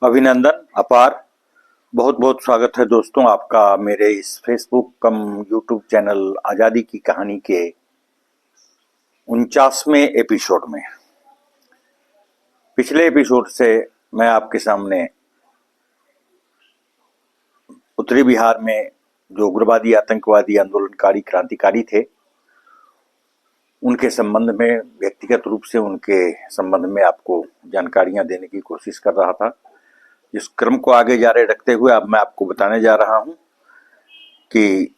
अभिनंदन अपार। बहुत बहुत स्वागत है दोस्तों आपका मेरे इस फेसबुक कम यूट्यूब चैनल आज़ादी की कहानी के 49वें एपिसोड में। पिछले एपिसोड से मैं आपके सामने उत्तरी बिहार में जो उग्रवादी आतंकवादी आंदोलनकारी क्रांतिकारी थे उनके संबंध में व्यक्तिगत रूप से उनके संबंध में आपको जानकारियां देने की कोशिश कर रहा था। इस क्रम को आगे जारी रखते हुए अब मैं आपको बताने जा रहा हूं कि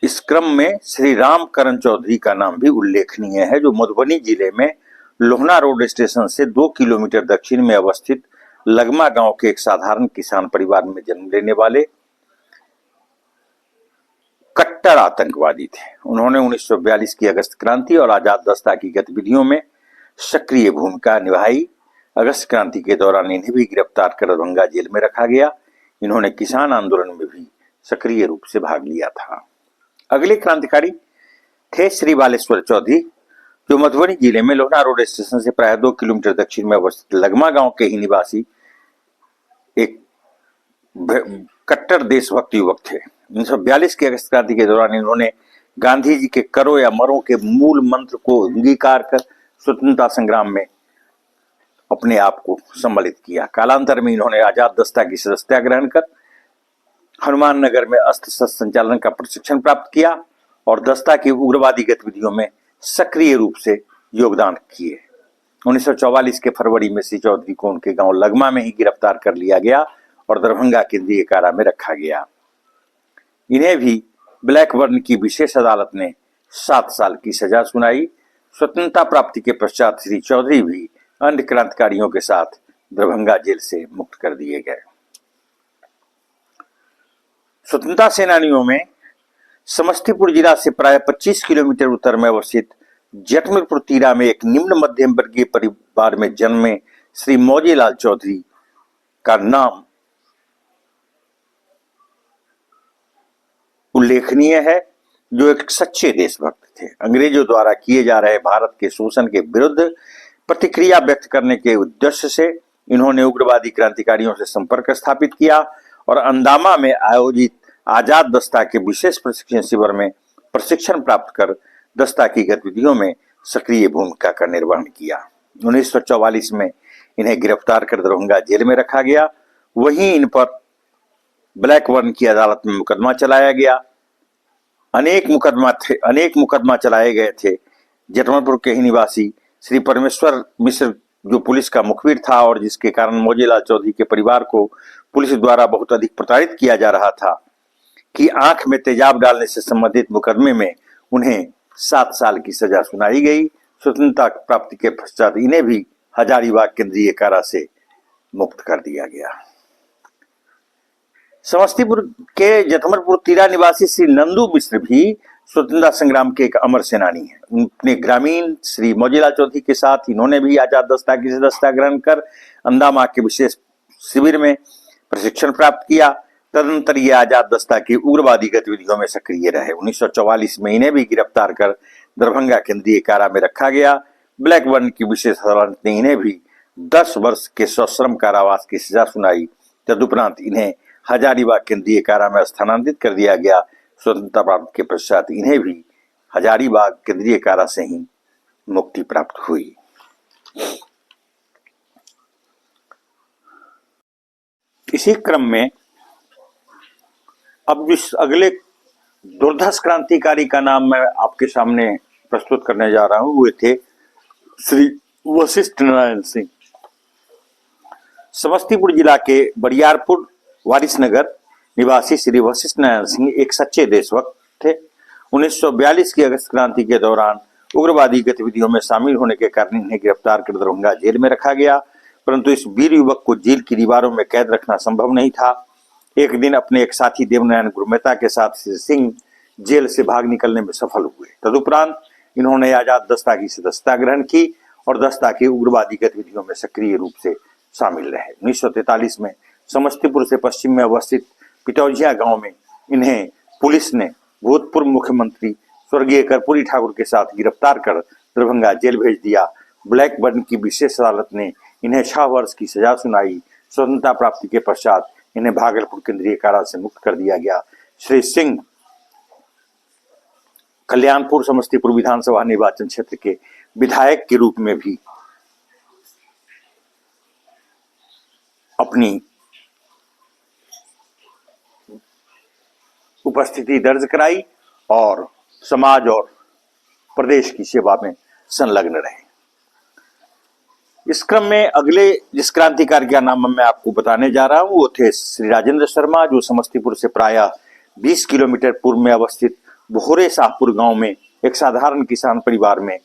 इस क्रम में श्री राम करण चौधरी का नाम भी उल्लेखनीय है, जो मधुबनी जिले में लोहना रोड स्टेशन से 2 किलोमीटर दक्षिण में अवस्थित लगमा गांव के एक साधारण किसान परिवार में जन्म लेने वाले कट्टर आतंकवादी थे। उन्होंने 1942 की अगस्त क्रांति और आजाद दस्ता की गतिविधियों में सक्रिय भूमिका निभाई। अगस्त क्रांति के दौरान इन्हें भी गिरफ्तार कर दरभंगा जेल में रखा गया। इन्होंने किसान आंदोलन में भी सक्रिय रूप से भाग लिया था। अगले क्रांतिकारी थे श्री बालेश्वर चौधरी, जो मधुबनी जिले में लोहना रोड स्टेशन से प्राय 2 किलोमीटर दक्षिण में अवस्थित लगमा गांव के ही निवासी एक कट्टर देशभक्त युवक थे। 1942 की अगस्त क्रांति के दौरान इन्होंने गांधी जी के करो या मरो के मूल मंत्र को अंगीकार कर स्वतंत्रता संग्राम में अपने आप को सम्मिलित किया। कालांतर में इन्होंने आजाद दस्ता की सदस्यता ग्रहण कर हनुमान नगर में अस्त्र शस्त्र संचालन का प्रशिक्षण प्राप्त किया और दस्ता की उग्रवादी गतिविधियों में सक्रिय रूप से योगदान किए। 1944 के फरवरी में श्री चौधरी को उनके गांव लगमा में ही गिरफ्तार कर लिया गया और दरभंगा केंद्रीय कारा में रखा गया। इन्हें भी ब्लैकबर्न की विशेष अदालत ने 7 साल की सजा सुनाई। स्वतंत्रता प्राप्ति के पश्चात श्री चौधरी भी अन्य क्रांतिकारियों के साथ दरभंगा जेल से मुक्त कर दिए गए। स्वतंत्रता सेनानियों में समस्तीपुर जिला से प्राय 25 किलोमीटर उत्तर में अवस्थित जटमलपुर तीरा में एक निम्न मध्यम वर्गीय परिवार में जन्मे श्री मौजीलाल चौधरी का नाम उल्लेखनीय है, जो एक सच्चे देशभक्त थे। अंग्रेजों द्वारा किए जा रहे भारत के शोषण के विरुद्ध प्रतिक्रिया व्यक्त करने के उद्देश्य से इन्होंने उग्रवादी क्रांतिकारियों से संपर्क स्थापित किया और अंदामा में आयोजित आजाद दस्ता के विशेष प्रशिक्षण शिविर में प्रशिक्षण प्राप्त कर दस्ता की गतिविधियों में सक्रिय भूमिका का निर्वहन किया। 1944 में इन्हें गिरफ्तार कर दरभंगा जेल में रखा गया। वहीं इन पर ब्लैकबर्न की अदालत में मुकदमा चलाया गया। अनेक मुकदमा चलाए गए थे। जटमलपुर के ही निवासी श्री परमेश्वर मिश्र, जो पुलिस का मुखबिर था और जिसके कारण मौजीलाल चौधरी के परिवार को पुलिस द्वारा बहुत अधिक प्रताड़ित किया जा रहा था, कि आंख में तेजाब डालने से संबंधित मुकदमे में उन्हें 7 साल की सजा सुनाई गई। स्वतंत्रता प्राप्ति के पश्चात इन्हें भी हजारीबाग केंद्रीय कारा से मुक्त कर दिया गया। समस्तीपुर के जटमलपुर तीरा निवासी श्री नंदू मिश्र भी स्वतंत्रता संग्राम के एक अमर सेनानी हैं। अपने ग्रामीण श्री मौजीलाल चौधरी के साथ इन्होंने भी आजाद दस्ता की सदस्यता ग्रहण कर अंदामा के विशेष शिविर में प्रशिक्षण प्राप्त किया। तदनंतर ये आजाद दस्ता की उग्रवादी गतिविधियों में सक्रिय रहे। 1944 में इन्हें भी गिरफ्तार कर दरभंगा केंद्रीय कारा में रखा गया। ब्लैकबर्न की विशेष अदालत ने इन्हें भी 10 वर्ष के सश्रम कारावास की सजा सुनाई। तदुपरांत इन्हें हजारीबाग केंद्रीय कारा में स्थानांतरित कर दिया गया। स्वतंत्रता प्राप्ति के पश्चात इन्हें भी हजारीबाग केंद्रीय कारा से ही मुक्ति प्राप्त हुई। इसी क्रम में अब जिस अगले दुर्धर्ष क्रांतिकारी का नाम मैं आपके सामने प्रस्तुत करने जा रहा हूं, वे थे श्री वशिष्ठ नारायण सिंह। समस्तीपुर जिला के बरियारपुर वारिसनगर निवासी श्री वशिष्ठ नारायण सिंह एक सच्चे देशभक्त थे। 1942 की अगस्त क्रांति के दौरान उग्रवादी गतिविधियों में शामिल होने के कारण इन्हें गिरफ्तार कर दरभंगा जेल में रखा गया, परंतु इस वीर युवक को जेल की दीवारों में कैद रखना संभव नहीं था। एक दिन अपने एक साथी देवनारायण गुरुमेता के साथ श्री सिंह जेल से भाग निकलने में सफल हुए। तदुपरांत इन्होंने आजाद दस्ता की सदस्यता ग्रहण की और दस्ता की उग्रवादी गतिविधियों में सक्रिय रूप से शामिल रहे। 1943 में समस्तीपुर से पश्चिम में अवस्थित पिटौजिया गांव में इन्हें पुलिस ने भूतपूर्व मुख्यमंत्री स्वर्गीय कर्पूरी ठाकुर के साथ गिरफ्तार कर दरभंगा जेल भेज दिया। ब्लैकबर्न की विशेष अदालत ने इन्हें 6 वर्ष की सजा सुनाई। स्वतंत्रता प्राप्ति के पश्चात इन्हें भागलपुर केंद्रीय कारा से मुक्त कर दिया गया। श्री सिंह कल्याणपुर समस्तीपुर विधानसभा निर्वाचन क्षेत्र के विधायक के रूप में भी अपनी उपस्थिति दर्ज कराई और समाज और प्रदेश की सेवा में संलग्न रहे। इस क्रम में अगले जिस क्रांतिकारी का नाम मैं आपको बताने जा रहा हूं वो थे श्री राजेंद्र शर्मा, जो समस्तीपुर से प्रायः 20 किलोमीटर पूर्व में अवस्थित भोरे शाहपुर गांव में एक साधारण किसान परिवार में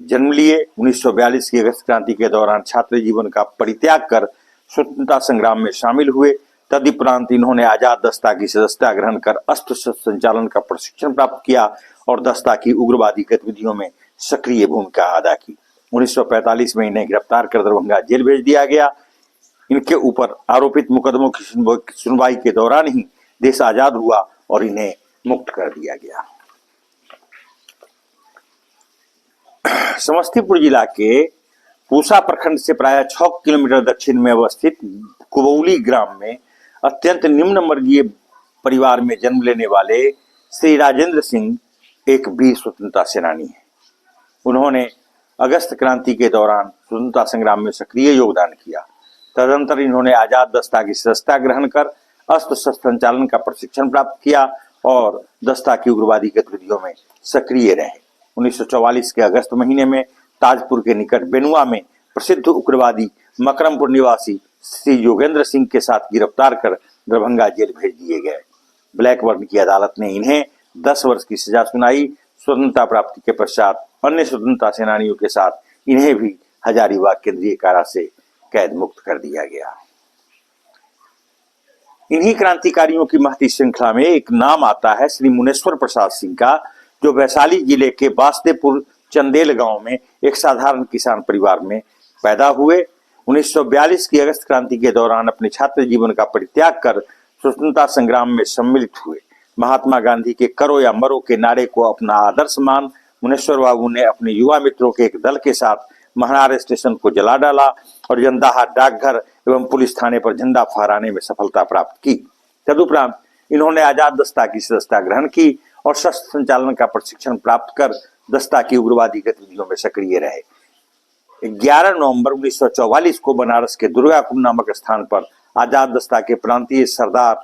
जन्म लिए। 1942 की अगस्त क्रांति के दौरान छात्र जीवन का परित्याग कर स्वतंत्रता संग्राम में शामिल हुए। तदुपरांत इन्होंने आजाद दस्ता की सदस्यता ग्रहण कर अस्त्र शस्त्र संचालन का प्रशिक्षण प्राप्त किया और दस्ता की उग्रवादी गतिविधियों में सक्रिय भूमिका अदा की। 1945 में इन्हें गिरफ्तार कर दरभंगा जेल भेज दिया गया। इनके ऊपर आरोपित मुकदमों की सुनवाई के दौरान ही देश आजाद हुआ और इन्हें मुक्त कर दिया गया। समस्तीपुर जिला के पूसा प्रखंड से प्रायः 6 किलोमीटर दक्षिण में अवस्थित कुबौली ग्राम में अत्यंत निम्न वर्गीय परिवार में जन्म लेने वाले श्री राजेंद्र सिंह एक वीर स्वतंत्रता सेनानी हैं। उन्होंने अगस्त क्रांति के दौरान स्वतंत्रता संग्राम में सक्रिय योगदान किया। तदनंतर इन्होंने आजाद दस्ता की सदस्यता ग्रहण कर अस्त्र शस्त्र संचालन का प्रशिक्षण प्राप्त किया और दस्ता की उग्रवादी गतिविधियों में सक्रिय रहे। 1944 के अगस्त महीने में ताजपुर के निकट बेनुआ में प्रसिद्ध उग्रवादी मकरमपुर निवासी श्री योगेंद्र सिंह के साथ गिरफ्तार कर दरभंगा जेल भेज दिए गए। ब्लैकबर्न की अदालत ने इन्हें 10 वर्ष की सजा सुनाई। स्वतंत्रता प्राप्ति के पश्चात अन्य स्वतंत्रता सेनानियों के साथ इन्हें भी हजारीबाग केंद्रीय कारा से कैद मुक्त कर दिया गया। इन्हीं क्रांतिकारियों की महती श्रृंखला में एक नाम आता है श्री मुनेश्वर प्रसाद सिंह का, जो वैशाली जिले के बास्तेपुर चंदेल गांव में एक साधारण किसान परिवार में पैदा हुए। 1942 की अगस्त क्रांति के दौरान अपने छात्र जीवन का परित्याग कर स्वतंत्रता संग्राम में सम्मिलित हुए। महात्मा गांधी के करो या मरो के नारे को अपना आदर्श मान मुनेश्वर बाबू ने अपने युवा मित्रों के एक दल के साथ महनार स्टेशन को जला डाला और जंदाहा डाकघर एवं पुलिस थाने पर झंडा फहराने में सफलता प्राप्त की। तदुपरांत इन्होंने आजाद दस्ता की सदस्यता ग्रहण की और शस्त्र संचालन का प्रशिक्षण प्राप्त कर दस्ता की उग्रवादी गतिविधियों में सक्रिय रहे। 11 नवंबर 1944 को बनारस के दुर्गाकुंड नामक स्थान पर आजाद दस्ता के प्रांतीय सरदार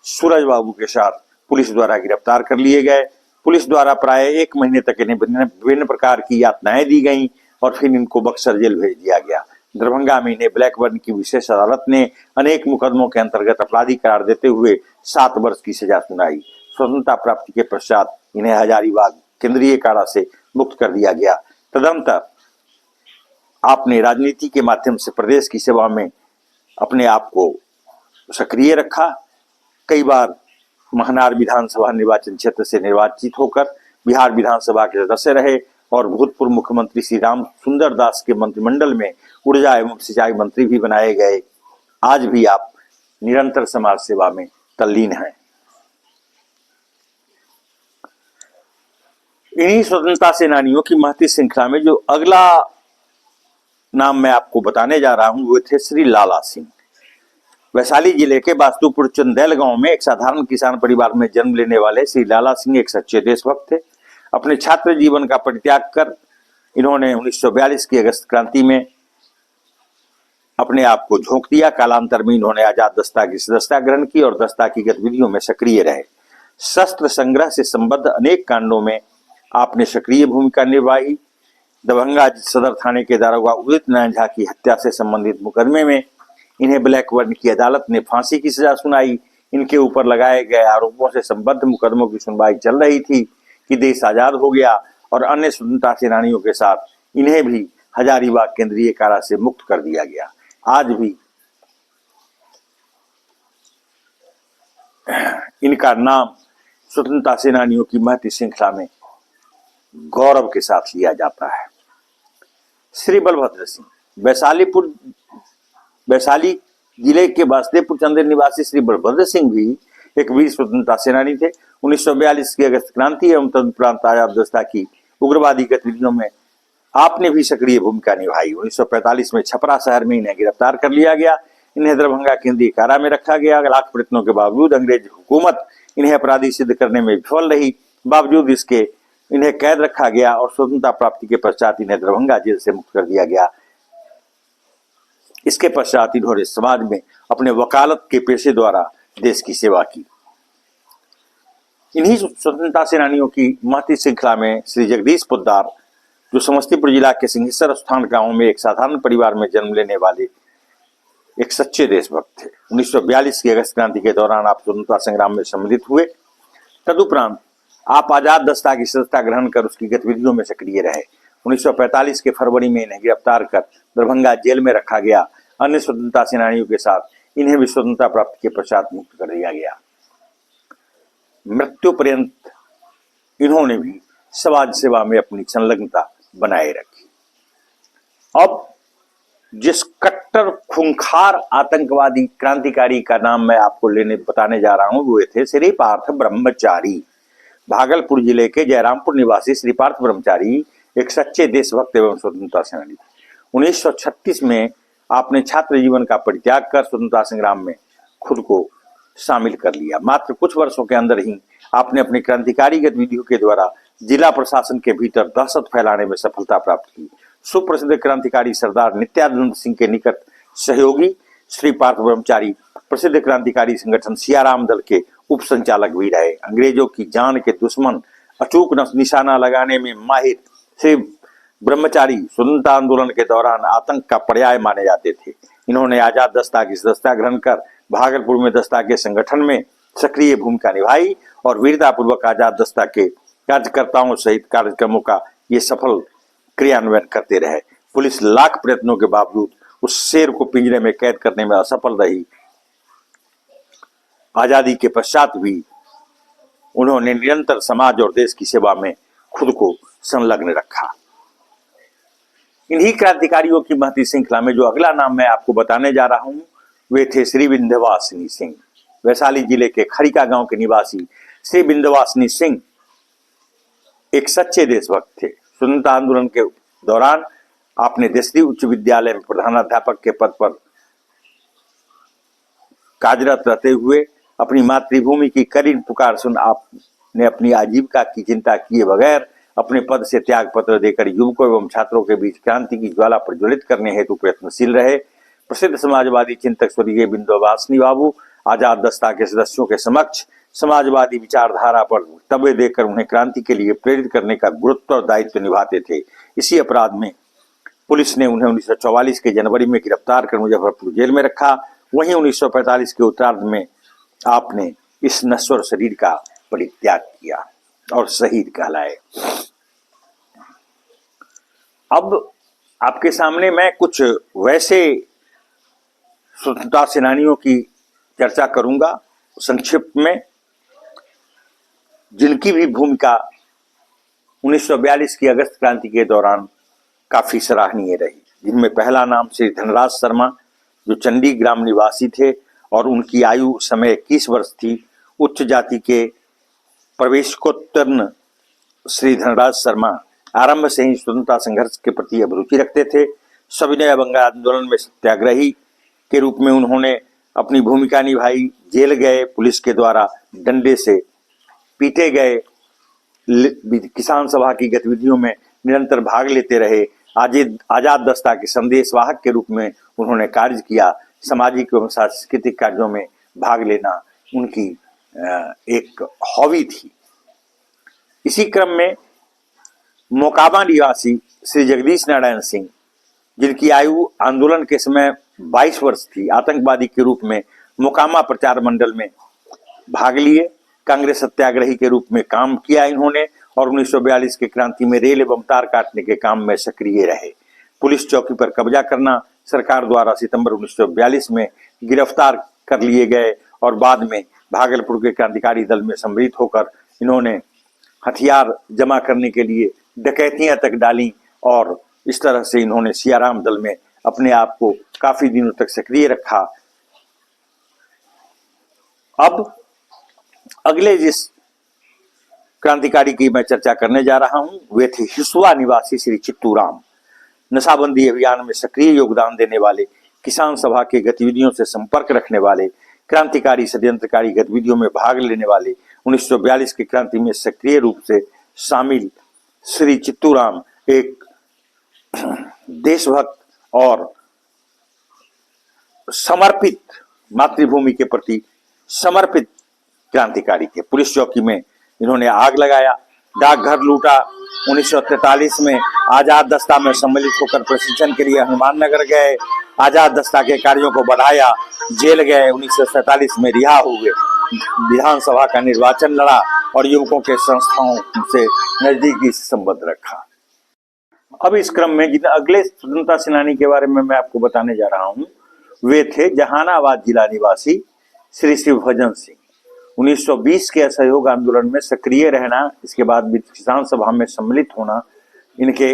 सूरज बाबू के साथ पुलिस द्वारा गिरफ्तार कर लिए गए। पुलिस द्वारा प्राय 1 महीने तक इन्हें विभिन्न प्रकार की यातनाएं दी गईं और फिर इनको बक्सर जेल भेज दिया गया। दरभंगा में इन्हें ब्लैकबर्न की विशेष अदालत ने अनेक मुकदमों के अंतर्गत अपराधी करार देते हुए 7 वर्ष की सजा सुनाई। स्वतंत्रता प्राप्ति के पश्चात इन्हें हजारीबाग केंद्रीय कारा से मुक्त कर दिया गया। तदनंतर आपने राजनीति के माध्यम से प्रदेश की सेवा में अपने आप को सक्रिय रखा। कई बार महनार विधानसभा निर्वाचन क्षेत्र से निर्वाचित होकर बिहार विधानसभा के सदस्य रहे और भूतपूर्व मुख्यमंत्री श्री राम सुंदर दास के मंत्रिमंडल में ऊर्जा एवं सिंचाई मंत्री भी बनाए गए। आज भी आप निरंतर समाज सेवा में तल्लीन हैं। इन्हीं स्वतंत्रता सेनानियों की महती श्रृंखला में जो अगला नाम मैं आपको बताने जा रहा हूं वो थे श्री लाला सिंह। वैशाली जिले के बास्तुपुर चंदेल गांव में एक साधारण किसान परिवार में जन्म लेने वाले श्री लाला सिंह एक सच्चे देशभक्त थे। अपने छात्र जीवन का परित्याग कर इन्होंने 1942 की अगस्त क्रांति में अपने आप को झोंक दिया। कालांतर में इन्होंने आजाद दस्ता की सदस्यता ग्रहण की और दस्ता की गतिविधियों में सक्रिय रहे। शस्त्र संग्रह से संबद्ध अनेक कांडों में आपने सक्रिय भूमिका निभाई। दरभंगा सदर थाने के दारोगा उदित नारायण झा की हत्या से संबंधित मुकदमे में इन्हें ब्लैकबर्न की अदालत ने फांसी की सजा सुनाई। इनके ऊपर लगाए गए आरोपों से संबद्ध मुकदमों की सुनवाई चल रही थी कि देश आजाद हो गया और अन्य स्वतंत्रता सेनानियों के साथ इन्हें भी हजारीबाग केंद्रीय कारा से मुक्त कर दिया गया। आज भी इनका नाम स्वतंत्रता सेनानियों की महती श्रृंखला में गौरव के साथ लिया जाता है। श्री बलभद्र सिंह वैशाली जिले के बास्तेपुर चंदेल निवासी श्री बलभद्र सिंह भी एक वीर स्वतंत्रता सेनानी थे। 1942 की अगस्त क्रांति एवं तदुपरांत आजाद दस्ता की उग्रवादी गतिविधियों में आपने भी सक्रिय भूमिका निभाई। 1945 में छपरा शहर में इन्हें गिरफ्तार कर लिया गया। इन्हें दरभंगा केंद्रीय कारा में रखा गया। लाख प्रयत्नों के बावजूद अंग्रेज हुकूमत इन्हें अपराधी सिद्ध करने में विफल रही। बावजूद इसके इन्हें कैद रखा गया और स्वतंत्रता प्राप्ति के पश्चात इन्हें दरभंगा जेल से मुक्त कर दिया गया। इसके पश्चात इन्होंने समाज में अपने वकालत के पेशे द्वारा देश की सेवा की। इन्हीं स्वतंत्रता सेनानियों की महती श्रृंखला में श्री जगदीश पोद्दार, जो समस्तीपुर जिला के सिंहेश्वर स्थान गांव में एक साधारण परिवार में जन्म लेने वाले एक सच्चे देशभक्त थे। 1942 की अगस्त क्रांति के दौरान आप स्वतंत्रता संग्राम में सम्मिलित हुए। तदुपरांत आप आजाद दस्ता की सदस्यता ग्रहण कर उसकी गतिविधियों में सक्रिय रहे। 1945 के फरवरी में इन्हें गिरफ्तार कर दरभंगा जेल में रखा गया। अन्य स्वतंत्रता सेनानियों के साथ इन्हें भी स्वतंत्रता प्राप्ति के पश्चात मुक्त कर दिया गया। मृत्यु पर्यंत इन्होंने भी समाज सेवा में अपनी संलग्नता बनाए रखी। अब जिस कट्टर खूंखार आतंकवादी क्रांतिकारी का नाम मैं आपको बताने जा रहा हूं, वो थे श्री पार्थ ब्रह्मचारी। भागलपुर जिले के जयरामपुर निवासी श्री पार्थ ब्रह्मचारी एक सच्चे देशभक्त एवं स्वतंत्रता सेनानी थे। 1936 में आपने छात्र जीवन का परित्याग कर स्वतंत्रता संग्राम में खुद को शामिल कर लिया। मात्र कुछ वर्षों के अंदर ही आपने अपनी क्रांतिकारी गतिविधियों के द्वारा जिला प्रशासन के भीतर दहशत फैलाने में सफलता प्राप्त की। सुप्रसिद्ध क्रांतिकारी सरदार नित्यानंद सिंह के निकट सहयोगी श्री पार्थ ब्रह्मचारी प्रसिद्ध क्रांतिकारी संगठन सियाराम दल के उप संचालक भी रहे। अंग्रेजों की जान के दुश्मन, अचूक निशाना लगाने में माहिर श्री ब्रह्मचारी स्वतंत्रता आंदोलन के दौरान आतंक का पर्याय माने जाते थे। इन्होंने आजाद दस्ता की सदस्यता ग्रहण कर भागलपुर में दस्ता के संगठन में सक्रिय भूमिका निभाई और वीरतापूर्वक आजाद दस्ता के कार्यकर्ताओं सहित कार्यक्रमों का ये सफल क्रियान्वयन करते रहे। पुलिस लाख प्रयत्नों के बावजूद उस शेर को पिंजरे में कैद करने में असफल रही। आजादी के पश्चात भी उन्होंने निरंतर समाज और देश की सेवा में खुद को संलग्न रखा। इन्हीं क्रांतिकारियों की महती श्रृंखला में जो अगला नाम मैं आपको बताने जा रहा हूं, वे थे श्री विंध्यवासिनी सिंह। वैशाली जिले के खरिका गांव के निवासी श्री विंध्यवासिनी सिंह एक सच्चे देशभक्त थे। स्वतंत्रता आंदोलन के दौरान आपने देशरी उच्च विद्यालय में प्रधानाध्यापक के पद पर कार्यरत रहते हुए अपनी मातृभूमि की करीन पुकार सुन आपने अपनी आजीविका की चिंता किए बगैर अपने पद से त्याग पत्र देकर युवकों एवं छात्रों के बीच क्रांति की ज्वाला प्रज्वलित करने हेतु प्रयत्नशील रहे। प्रसिद्ध समाजवादी चिंतक स्वर्गीय विंध्यवासिनी बाबू आजाद दस्ता के सदस्यों के समक्ष समाजवादी विचारधारा पर वक्तव्य देकर उन्हें क्रांति के लिए प्रेरित करने का गुरुत्व और दायित्व निभाते थे। इसी अपराध में पुलिस ने उन्हें 1944 के जनवरी में गिरफ्तार कर मुजफ्फरपुर जेल में रखा। वहीं 1945 के उत्तरार्ध में आपने इस नश्वर शरीर का परित्याग किया और शहीद कहलाए। अब आपके सामने मैं कुछ वैसे स्वतंत्रता सेनानियों की चर्चा करूंगा संक्षिप्त में, जिनकी भी भूमिका 1942 की अगस्त क्रांति के दौरान काफी सराहनीय रही। जिनमें पहला नाम श्री धनराज शर्मा, जो चंडी ग्राम निवासी थे और उनकी आयु समय 21 वर्ष थी। उच्च जाति के प्रवेशकोत्तीर्ण श्री धनराज शर्मा आरंभ से ही स्वतंत्रता संघर्ष के प्रति अभिरुचि रखते थे। सविनय बंगाल आंदोलन में सत्याग्रही के रूप में उन्होंने अपनी भूमिका निभाई। जेल गए, पुलिस के द्वारा डंडे से पीटे गए, किसान सभा की गतिविधियों में निरंतर भाग लेते रहे। आजाद दस्ता के संदेशवाहक के रूप में उन्होंने कार्य किया। सामाजिक एवं सांस्कृतिक कार्यों में भाग लेना उनकी एक हॉबी थी। इसी क्रम में मोकामा निवासी श्री जगदीश नारायण सिंह, जिनकी आयु आंदोलन के समय 22 वर्ष थी, आतंकवादी के रूप में मोकामा प्रचार मंडल में भाग लिए। कांग्रेस सत्याग्रही के रूप में काम किया इन्होंने और 1942 के क्रांति में रेल एवं तार काटने के काम में सक्रिय रहे। पुलिस चौकी पर कब्जा करना सरकार द्वारा सितंबर 1942 में गिरफ्तार कर लिए गए और बाद में भागलपुर के क्रांतिकारी दल में सम्मिलित होकर इन्होंने हथियार जमा करने के लिए डकैतियां तक डाली और इस तरह से इन्होंने सियाराम दल में अपने आप को काफी दिनों तक सक्रिय रखा। अब अगले जिस क्रांतिकारी की मैं चर्चा करने जा रहा हूं, वे थे हिसुआ निवासी श्री चित्तू राम। नशाबंदी अभियान में सक्रिय योगदान देने वाले, किसान सभा के गतिविधियों से संपर्क रखने वाले, क्रांतिकारी षड्यंत्रकारी गतिविधियों में भाग लेने वाले, 1942 की क्रांति में सक्रिय रूप से शामिल श्री चित्तू राम एक देशभक्त और समर्पित, मातृभूमि के प्रति समर्पित क्रांतिकारी थे। पुलिस चौकी में इन्होंने आग लगाया, डाकघर लूटा, 1943 में आजाद दस्ता में सम्मिलित होकर प्रशिक्षण के लिए हनुमान नगर गए, आजाद दस्ता के कार्यों को बढ़ाया, जेल गए, 1947 में रिहा हुए, विधानसभा का निर्वाचन लड़ा और युवकों के संस्थाओं से नजदीकी संबंध रखा। अब इस क्रम में जिन अगले स्वतंत्रता सेनानी के बारे में मैं आपको बताने जा रहा हूं, वे थे जहानाबाद जिला निवासी श्री शिवभजन सिंह। 1920 के असहयोग आंदोलन में सक्रिय रहना, इसके बाद किसान सभा में सम्मिलित होना, इनके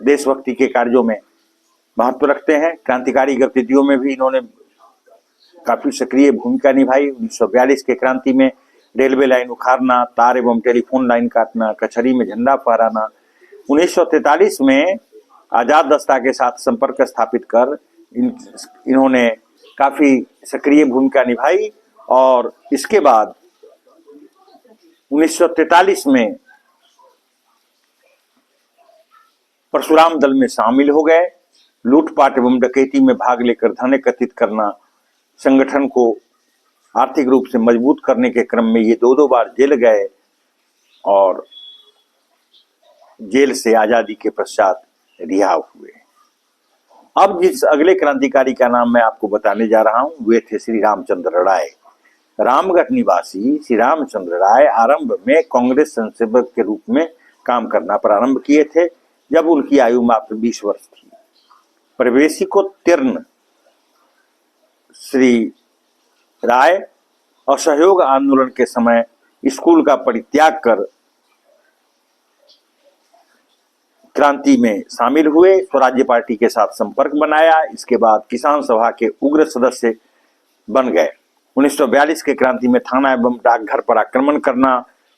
देशभक्ति के कार्यों में महत्व रखते हैं। क्रांतिकारी गतिविधियों में भी इन्होंने काफी सक्रिय भूमिका निभाई। 1942 के क्रांति में रेलवे लाइन उखाड़ना, तार एवं टेलीफोन लाइन काटना, कचहरी में झंडा फहराना। 1943 में आजाद दस्ता के साथ संपर्क स्थापित कर इन्होंने काफी सक्रिय भूमिका निभाई और इसके बाद 1943 में परशुराम दल में शामिल हो गए। लूटपाट एवं डकैती में भाग लेकर धन एकत्रित करना, संगठन को आर्थिक रूप से मजबूत करने के क्रम में ये दो बार जेल गए और जेल से आजादी के पश्चात रिहा हुए। अब जिस अगले क्रांतिकारी का नाम मैं आपको बताने जा रहा हूं, वे थे श्री रामचंद्र राय। रामगढ़ निवासी श्री रामचंद्र राय आरंभ में कांग्रेस संसेवक के रूप में काम करना प्रारंभ किए थे जब उनकी आयु मात्र 20 वर्ष थी। प्रवेशिकोत्तीर्ण श्री राय असहयोग आंदोलन के समय स्कूल का परित्याग कर क्रांति में शामिल हुए, स्वराज्य पार्टी के साथ संपर्क बनाया। इसके बाद किसान सभा के उग्र सदस्य बन गए। 1942 के क्रांति में थाना एवं डाकघर पर आक्रमण करना,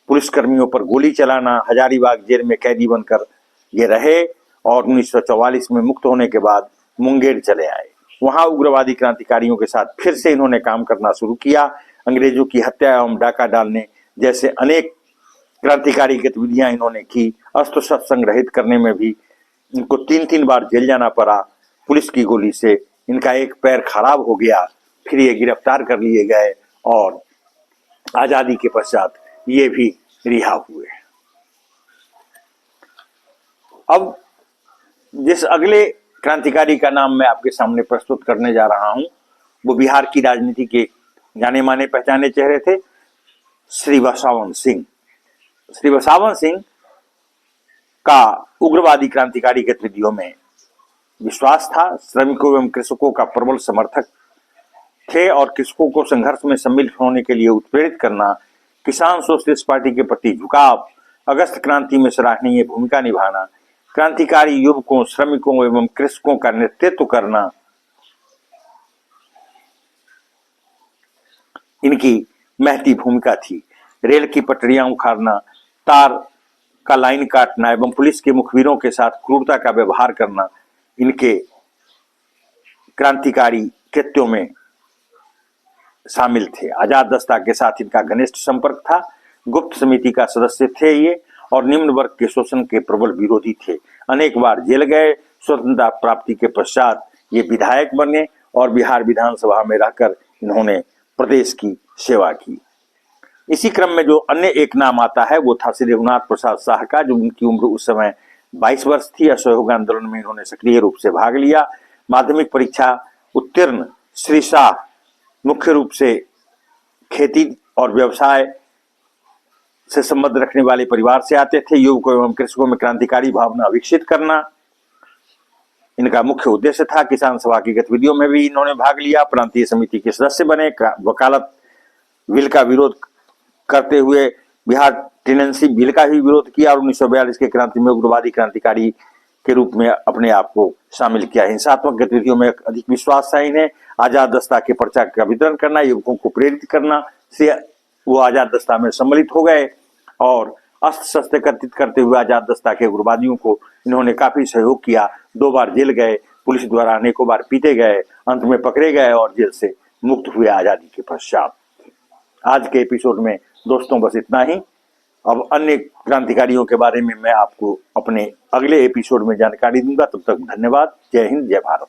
पुलिसकर्मियों पर गोली चलाना, हजारीबाग जेल में कैदी बनकर ये रहे और 1944 में मुक्त होने के बाद मुंगेर चले आए। वहां उग्रवादी क्रांतिकारियों के साथ फिर से इन्होंने काम करना शुरू किया। अंग्रेजों की हत्या एवं डाका डालने जैसे अनेक क्रांतिकारी गतिविधियां इन्होंने की। अस्त्र शस्त्र संग्रहित करने में भी इनको 3 बार जेल जाना पड़ा। पुलिस की गोली से इनका एक पैर खराब हो गया, फिर ये गिरफ्तार कर लिए गए और आजादी के पश्चात ये भी रिहा हुए। अब जिस अगले क्रांतिकारी का नाम मैं आपके सामने प्रस्तुत करने जा रहा हूं, वो बिहार की राजनीति के जाने माने पहचाने चेहरे थे, श्री बसवान सिंह। श्री बसवान सिंह का उग्रवादी क्रांतिकारी गतिविधियों में विश्वास था। श्रमिकों एवं कृषकों का प्रबल समर्थक थे और कृषकों को संघर्ष में सम्मिलित होने के लिए उत्प्रेरित करना, किसान सोशलिस्ट पार्टी के प्रति झुकाव, अगस्त क्रांति में सराहनीय भूमिका निभाना, क्रांतिकारी युवकों, श्रमिकों एवं कृषकों का नेतृत्व करना, इनकी महती भूमिका थी। रेल की पटरियां उखाड़ना, तार का लाइन काटना एवं पुलिस के मुखबिरों के साथ क्रूरता का व्यवहार करना इनके क्रांतिकारी कृत्यों में शामिल थे। आजाद दस्ता के साथ इनका घनिष्ठ संपर्क था। गुप्त समिति का सदस्य थे ये और निम्न वर्ग के शोषण के प्रबल विरोधी थे। अनेक बार जेल गए। स्वतंत्रता प्राप्ति के पश्चात ये विधायक बने और बिहार विधानसभा में रहकर इन्होंने प्रदेश की सेवा की। इसी क्रम में जो अन्य एक नाम आता है वो था श्री रघुनाथ प्रसाद शाह का, जो उनकी उम्र उस समय 22 वर्ष थी। असहयोग आंदोलन में इन्होंने सक्रिय रूप से भाग लिया। माध्यमिक परीक्षा उत्तीर्ण श्री शाह मुख्य रूप से खेती और व्यवसाय से संबंध रखने वाले परिवार से आते थे। युवकों एवं कृषकों में क्रांतिकारी भावना विकसित करना इनका मुख्य उद्देश्य था। किसान सभा की गतिविधियों में भी इन्होंने भाग लिया। प्रांतीय समिति के सदस्य बने। वकालत बिल का विरोध करते हुए बिहार टेनेंसी बिल का भी विरोध किया और 1942 के क्रांति में उग्रवादी क्रांतिकारी के रूप में अपने आप को शामिल किया। हिंसात्मक गतिविधियों में अधिक विश्वास था इन्हें। आजाद दस्ता के पर्चा का वितरण करना, युवकों को प्रेरित करना से वो आजाद दस्ता में सम्मिलित हो गए और अस्त्र शस्त्र एकत्रित करते हुए आजाद दस्ता के उग्रवादियों को इन्होंने काफी सहयोग किया। 2 बार जेल गए, पुलिस द्वारा अनेकों बार पीटे गए, अंत में पकड़े गए और जेल से मुक्त हुए आजादी के पश्चात। आज के एपिसोड में दोस्तों बस इतना ही। अब अन्य क्रांतिकारियों के बारे में मैं आपको अपने अगले एपिसोड में जानकारी दूंगा। तब तक धन्यवाद। जय हिंद, जय भारत।